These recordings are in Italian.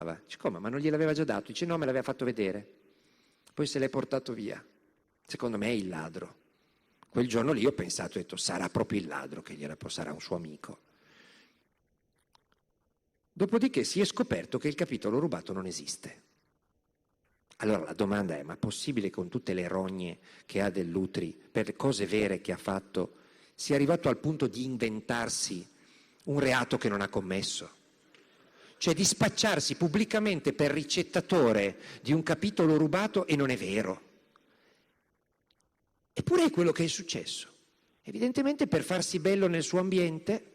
Dice, come? Ma non gliel'aveva già dato? Dice, no, me l'aveva fatto vedere. Poi se l'è portato via. Secondo me è il ladro. Quel giorno lì ho pensato, ho detto, sarà proprio il ladro che sarà un suo amico. Dopodiché si è scoperto che il capitolo rubato non esiste. Allora la domanda è, ma è possibile con tutte le rogne che ha Dell'Utri, per le cose vere che ha fatto, sia arrivato al punto di inventarsi un reato che non ha commesso? Cioè di spacciarsi pubblicamente per ricettatore di un capitolo rubato e non è vero. Eppure è quello che è successo. Evidentemente per farsi bello nel suo ambiente,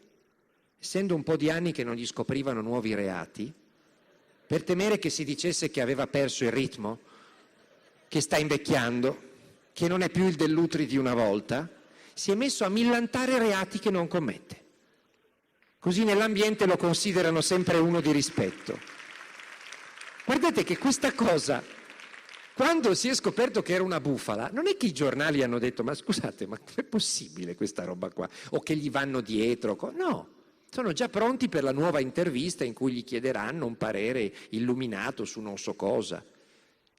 essendo un po' di anni che non gli scoprivano nuovi reati, per temere che si dicesse che aveva perso il ritmo, che sta invecchiando, che non è più il Dell'Utri di una volta, si è messo a millantare reati che non commette. Così nell'ambiente lo considerano sempre uno di rispetto. Guardate che questa cosa, quando si è scoperto che era una bufala, non è che i giornali hanno detto ma scusate, ma com'è possibile questa roba qua? O che gli vanno dietro? No, sono già pronti per la nuova intervista in cui gli chiederanno un parere illuminato su non so cosa.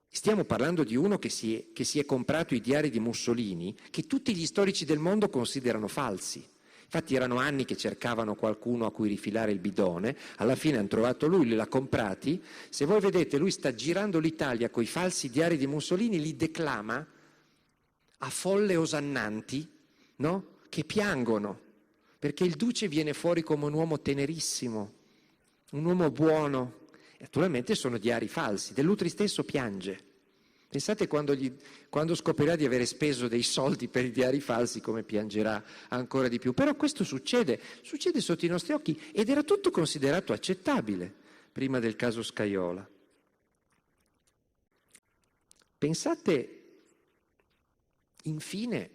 Stiamo parlando di uno che si è comprato i diari di Mussolini, che tutti gli storici del mondo considerano falsi. Infatti erano anni che cercavano qualcuno a cui rifilare il bidone, alla fine hanno trovato lui, li ha comprati. Se voi vedete, lui sta girando l'Italia con i falsi diari di Mussolini, li declama a folle osannanti, no? Che piangono, perché il duce viene fuori come un uomo tenerissimo, un uomo buono. E naturalmente sono diari falsi, Dell'Utri stesso piange. Pensate quando scoprirà di avere speso dei soldi per i diari falsi, come piangerà ancora di più. Però questo succede sotto i nostri occhi ed era tutto considerato accettabile prima del caso Scajola. Pensate infine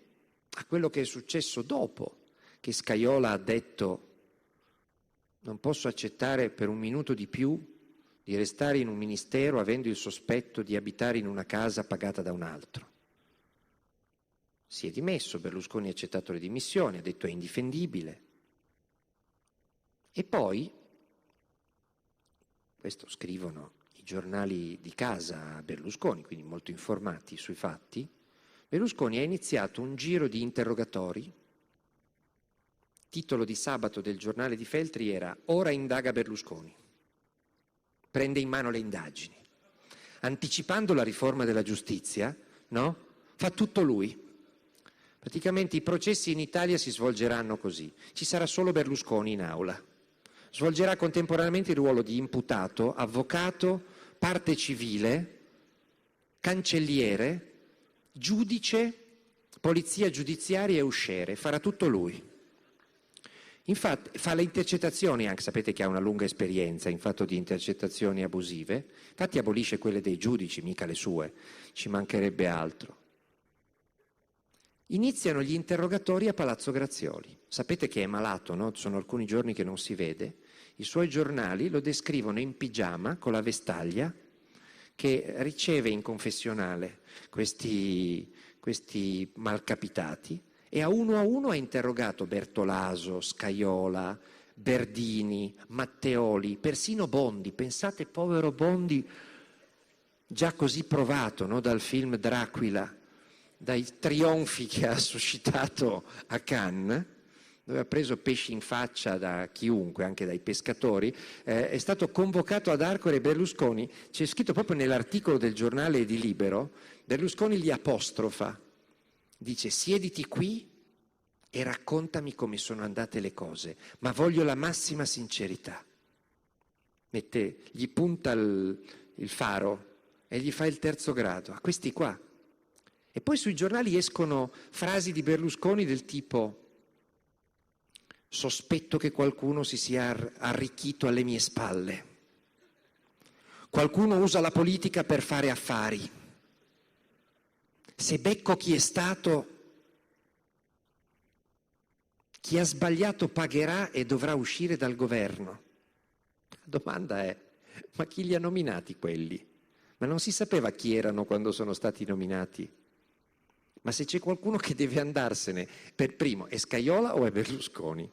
a quello che è successo dopo che Scajola ha detto non posso accettare per un minuto di più di restare in un ministero avendo il sospetto di abitare in una casa pagata da un altro. Si è dimesso, Berlusconi ha accettato le dimissioni, ha detto è indifendibile. E poi, questo scrivono i giornali di casa a Berlusconi, quindi molto informati sui fatti, Berlusconi ha iniziato un giro di interrogatori. Titolo di sabato del giornale di Feltri era Ora indaga Berlusconi. Prende in mano le indagini. Anticipando la riforma della giustizia, no? Fa tutto lui. Praticamente i processi in Italia si svolgeranno così. Ci sarà solo Berlusconi in aula. Svolgerà contemporaneamente il ruolo di imputato, avvocato, parte civile, cancelliere, giudice, polizia giudiziaria e usciere. Farà tutto lui. Infatti fa le intercettazioni anche, sapete che ha una lunga esperienza in fatto di intercettazioni abusive, infatti abolisce quelle dei giudici, mica le sue, ci mancherebbe altro. Iniziano gli interrogatori a Palazzo Grazioli, sapete che è malato, no? Sono alcuni giorni che non si vede, i suoi giornali lo descrivono in pigiama con la vestaglia che riceve in confessionale questi malcapitati e a uno ha interrogato Bertolaso, Scajola, Berdini, Matteoli, persino Bondi. Pensate, povero Bondi, già così provato, no, dal film Dracula, dai trionfi che ha suscitato a Cannes, dove ha preso pesci in faccia da chiunque, anche dai pescatori, è stato convocato ad Arcore. Berlusconi, c'è scritto proprio nell'articolo del giornale di Libero, Berlusconi li apostrofa. Dice, siediti qui e raccontami come sono andate le cose, ma voglio la massima sincerità. Gli punta il faro e gli fa il terzo grado, a questi qua. E poi sui giornali escono frasi di Berlusconi del tipo sospetto che qualcuno si sia arricchito alle mie spalle. Qualcuno usa la politica per fare affari. Se becco chi è stato, chi ha sbagliato pagherà e dovrà uscire dal governo. La domanda è, ma chi li ha nominati quelli? Ma non si sapeva chi erano quando sono stati nominati? Ma se c'è qualcuno che deve andarsene per primo, è Scajola o è Berlusconi?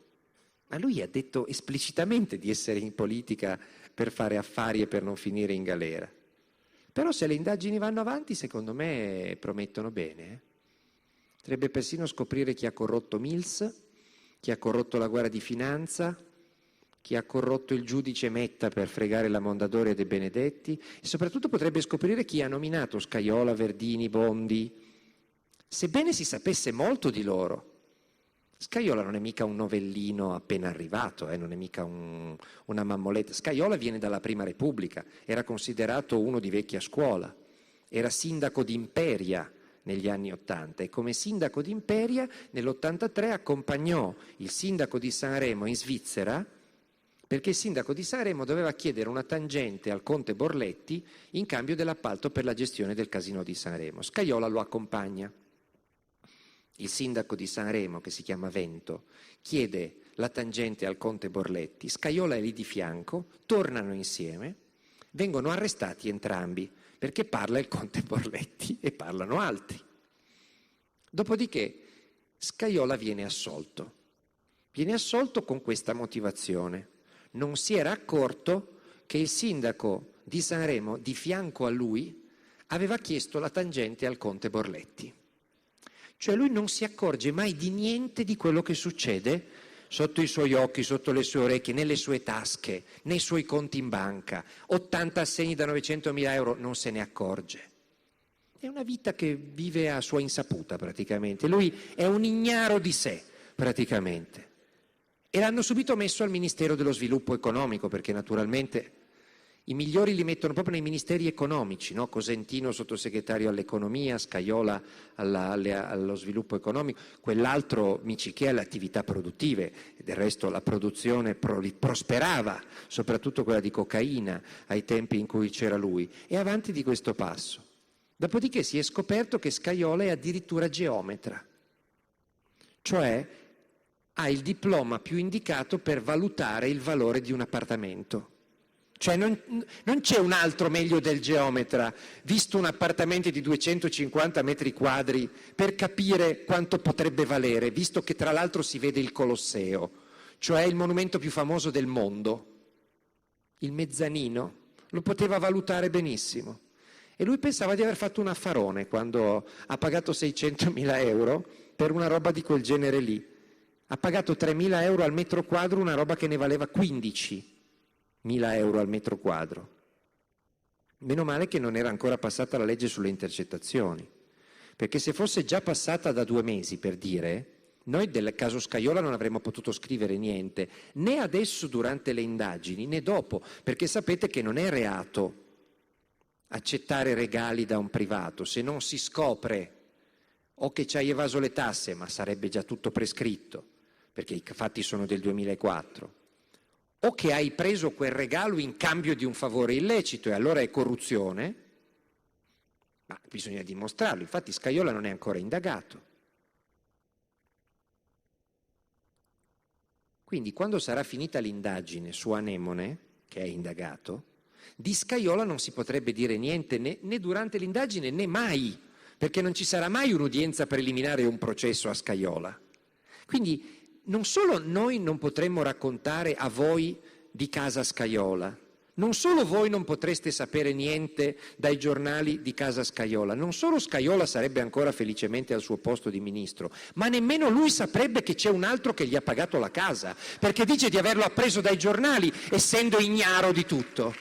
Ma lui ha detto esplicitamente di essere in politica per fare affari e per non finire in galera. Però se le indagini vanno avanti, secondo me promettono bene. Potrebbe persino scoprire chi ha corrotto Mills, chi ha corrotto la Guardia di Finanza, chi ha corrotto il giudice Metta per fregare la Mondadori e De Benedetti, e soprattutto potrebbe scoprire chi ha nominato Scajola, Verdini, Bondi, sebbene si sapesse molto di loro. Scajola non è mica un novellino appena arrivato, non è mica una mammoletta. Scajola viene dalla Prima Repubblica, era considerato uno di vecchia scuola, era sindaco di Imperia negli anni '80 e come sindaco di Imperia nell'83 accompagnò il sindaco di Sanremo in Svizzera perché il sindaco di Sanremo doveva chiedere una tangente al conte Borletti in cambio dell'appalto per la gestione del casino di Sanremo. Scajola lo accompagna. Il sindaco di Sanremo, che si chiama Vento, chiede la tangente al conte Borletti, Scajola è lì di fianco, tornano insieme, vengono arrestati entrambi, perché parla il conte Borletti e parlano altri. Dopodiché Scajola viene assolto con questa motivazione. Non si era accorto che il sindaco di Sanremo, di fianco a lui, aveva chiesto la tangente al conte Borletti. Cioè lui non si accorge mai di niente di quello che succede sotto i suoi occhi, sotto le sue orecchie, nelle sue tasche, nei suoi conti in banca. 80 assegni da 900.000 euro, non se ne accorge. È una vita che vive a sua insaputa praticamente. Lui è un ignaro di sé praticamente. E l'hanno subito messo al Ministero dello Sviluppo Economico perché naturalmente i migliori li mettono proprio nei ministeri economici, no? Cosentino sottosegretario all'economia, Scajola allo sviluppo economico, quell'altro Micichè alle attività produttive. Del resto la produzione prosperava, soprattutto quella di cocaina ai tempi in cui c'era lui. E avanti di questo passo. Dopodiché si è scoperto che Scajola è addirittura geometra, cioè ha il diploma più indicato per valutare il valore di un appartamento. Cioè non c'è un altro meglio del geometra, visto un appartamento di 250 metri quadri, per capire quanto potrebbe valere, visto che tra l'altro si vede il Colosseo, cioè il monumento più famoso del mondo. Il mezzanino lo poteva valutare benissimo. E lui pensava di aver fatto un affarone quando ha pagato 600.000 euro per una roba di quel genere lì. Ha pagato 3.000 euro al metro quadro, una roba che ne valeva 15.000 euro al metro quadro. Meno male che non era ancora passata la legge sulle intercettazioni, perché se fosse già passata da 2 mesi, per dire, noi del caso Scajola non avremmo potuto scrivere niente, né adesso durante le indagini, né dopo, perché sapete che non è reato accettare regali da un privato, se non si scopre o che ci hai evaso le tasse, ma sarebbe già tutto prescritto, perché i fatti sono del 2004, o che hai preso quel regalo in cambio di un favore illecito e allora è corruzione, ma bisogna dimostrarlo. Infatti Scajola non è ancora indagato. Quindi quando sarà finita l'indagine su Anemone, che è indagato, di Scajola non si potrebbe dire niente né durante l'indagine né mai, perché non ci sarà mai un'udienza preliminare o un processo a Scajola. Quindi non solo noi non potremmo raccontare a voi di casa Scajola, non solo voi non potreste sapere niente dai giornali di casa Scajola, non solo Scajola sarebbe ancora felicemente al suo posto di ministro, ma nemmeno lui saprebbe che c'è un altro che gli ha pagato la casa, perché dice di averlo appreso dai giornali, essendo ignaro di tutto.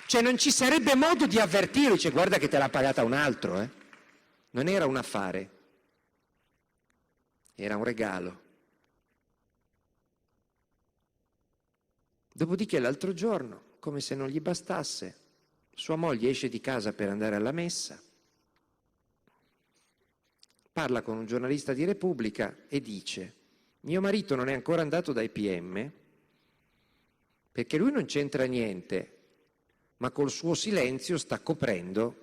Cioè non ci sarebbe modo di avvertirlo, dice guarda che te l'ha pagata un altro, Non era un affare, era un regalo. Dopodiché l'altro giorno, come se non gli bastasse, sua moglie esce di casa per andare alla messa, parla con un giornalista di Repubblica e dice: mio marito non è ancora andato dai PM perché lui non c'entra niente, ma col suo silenzio sta coprendo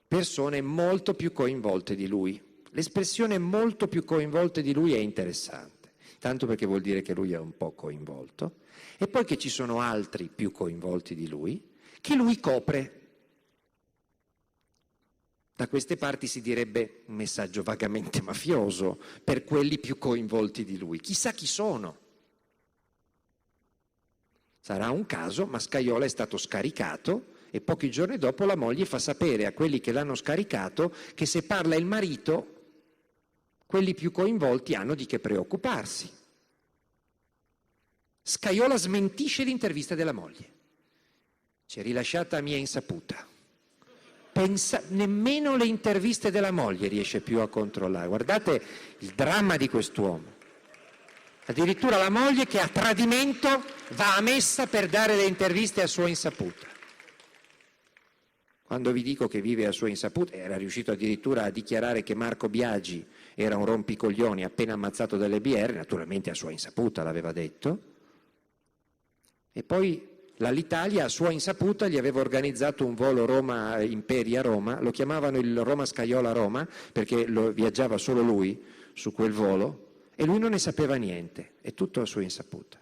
persone molto più coinvolte di lui. L'espressione molto più coinvolte di lui è interessante, tanto perché vuol dire che lui è un po' coinvolto, e poi che ci sono altri più coinvolti di lui, che lui copre. Da queste parti si direbbe un messaggio vagamente mafioso per quelli più coinvolti di lui. Chissà chi sono. Sarà un caso, ma Scajola è stato scaricato e pochi giorni dopo la moglie fa sapere a quelli che l'hanno scaricato che se parla il marito, quelli più coinvolti hanno di che preoccuparsi. Scajola smentisce l'intervista della moglie. Ci è rilasciata a mia insaputa. Nemmeno le interviste della moglie riesce più a controllare. Guardate il dramma di quest'uomo. Addirittura la moglie che a tradimento va a messa per dare le interviste a sua insaputa. Quando vi dico che vive a sua insaputa, era riuscito addirittura a dichiarare che Marco Biagi era un rompicoglioni appena ammazzato dalle BR, naturalmente a sua insaputa l'aveva detto. E poi l'Alitalia a sua insaputa gli aveva organizzato un volo Roma-Imperia-Roma, lo chiamavano il Roma-Scajola-Roma perché viaggiava solo lui su quel volo e lui non ne sapeva niente, è tutto a sua insaputa.